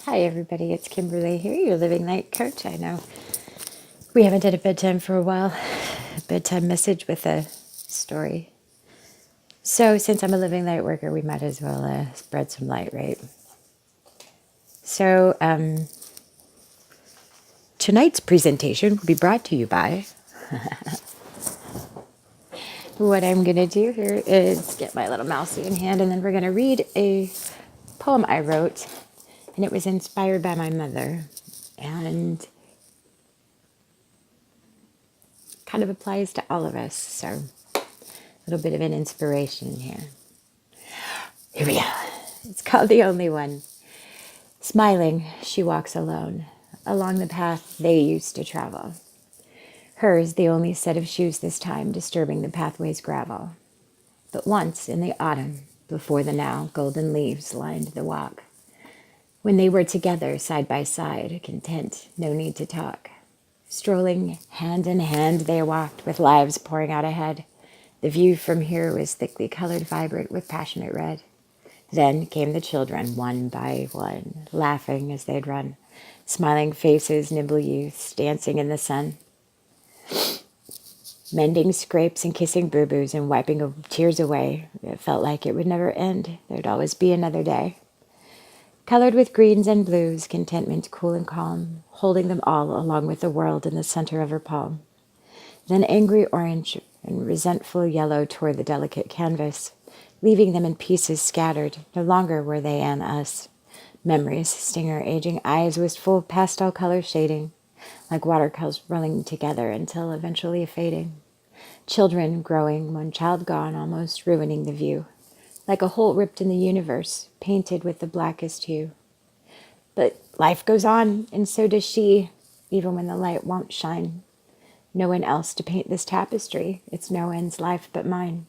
Hi everybody, it's Kimberly here, your Living Light Coach. I know we haven't done a bedtime for a while, a bedtime message with a story. So since I'm a Living Light worker, we might as well spread some light, right? So tonight's presentation will be brought to you by, what I'm going to do here is get my little mousey in hand, and then we're going to read a poem I wrote, and it was inspired by my mother, and kind of applies to all of us. So a little bit of an inspiration here. Here we go. It's called The Only One. Smiling, she walks alone along the path they used to travel. Hers the only set of shoes this time, disturbing the pathway's gravel. But once in the autumn, before the now golden leaves lined the walk, when they were together side by side, content, no need to talk. Strolling hand in hand they walked, with lives pouring out ahead. The view from here was thickly colored, vibrant with passionate red. Then came the children, one by one, laughing as they'd run, smiling faces, nimble youths, dancing in the sun, mending scrapes and kissing boo-boos and wiping tears away. It felt like it would never end. There'd always be another day. Colored with greens and blues, contentment cool and calm, holding them all along with the world in the center of her palm. Then angry orange and resentful yellow tore the delicate canvas, leaving them in pieces scattered. No longer were they and us. Memories sting her aging eyes, wistful pastel color shading, like watercolors running together until eventually fading. Children growing, one child gone, almost ruining the view, like a hole ripped in the universe, painted with the blackest hue. But life goes on, and so does she, even when the light won't shine. No one else to paint this tapestry, it's no one's life but mine.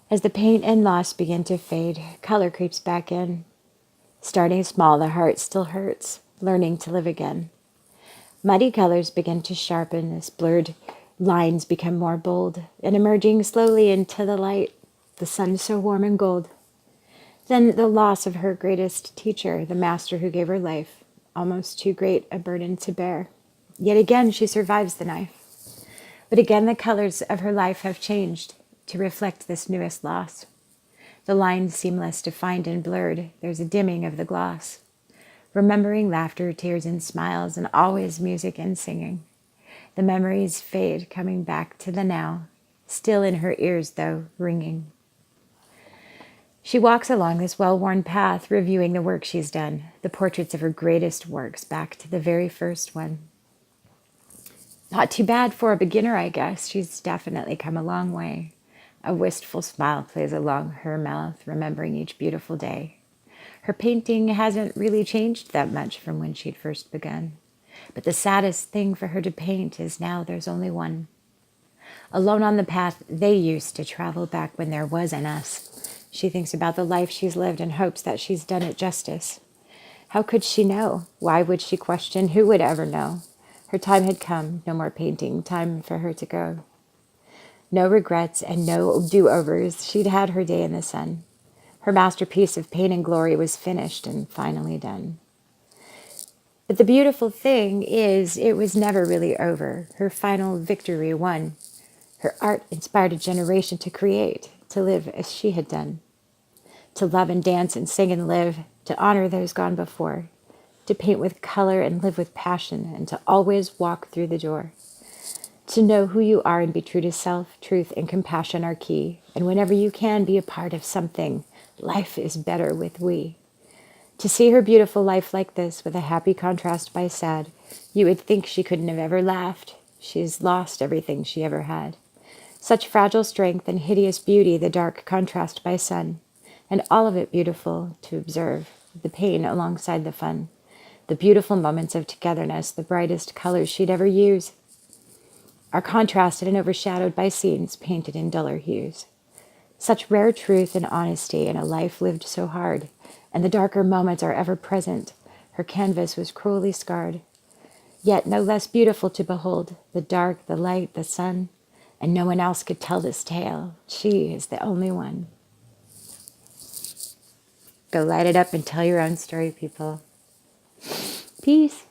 As the paint and loss begin to fade, color creeps back in. Starting small, the heart still hurts, learning to live again. Muddy colors begin to sharpen as blurred lines become more bold, and emerging slowly into the light, the sun so warm and gold. Then the loss of her greatest teacher, the master who gave her life, almost too great a burden to bear. Yet again she survives the knife. But again the colors of her life have changed to reflect this newest loss. The lines seem less defined and blurred. There's a dimming of the gloss. Remembering laughter, tears, and smiles, and always music and singing. The memories fade, coming back to the now, still in her ears, though, ringing. She walks along this well-worn path, reviewing the work she's done, the portraits of her greatest works, back to the very first one. Not too bad for a beginner, I guess. She's definitely come a long way. A wistful smile plays along her mouth, remembering each beautiful day. Her painting hasn't really changed that much from when she'd first begun. But the saddest thing for her to paint is now there's only one. Alone on the path they used to travel back when there was an us. She thinks about the life she's lived and hopes that she's done it justice. How could she know? Why would she question? Who would ever know? Her time had come, no more painting, time for her to go. No regrets and no do-overs. She'd had her day in the sun. Her masterpiece of pain and glory was finished and finally done. But the beautiful thing is, it was never really over. Her final victory won. Her art inspired a generation to create, to live as she had done. To love and dance and sing and live, to honor those gone before, to paint with color and live with passion, and to always walk through the door. To know who you are and be true to self, truth and compassion are key. And whenever you can be a part of something, life is better with we. To see her beautiful life like this, with a happy contrast by sad, you would think she couldn't have ever laughed. She's lost everything she ever had. Such fragile strength and hideous beauty, the dark contrast by sun, and all of it beautiful to observe, the pain alongside the fun, the beautiful moments of togetherness, the brightest colors she'd ever use, are contrasted and overshadowed by scenes painted in duller hues. Such rare truth and honesty in a life lived so hard, and the darker moments are ever present. Her canvas was cruelly scarred, yet no less beautiful to behold, the dark, the light, the sun, and no one else could tell this tale. She is the only one. Go light it up and tell your own story, people. Peace.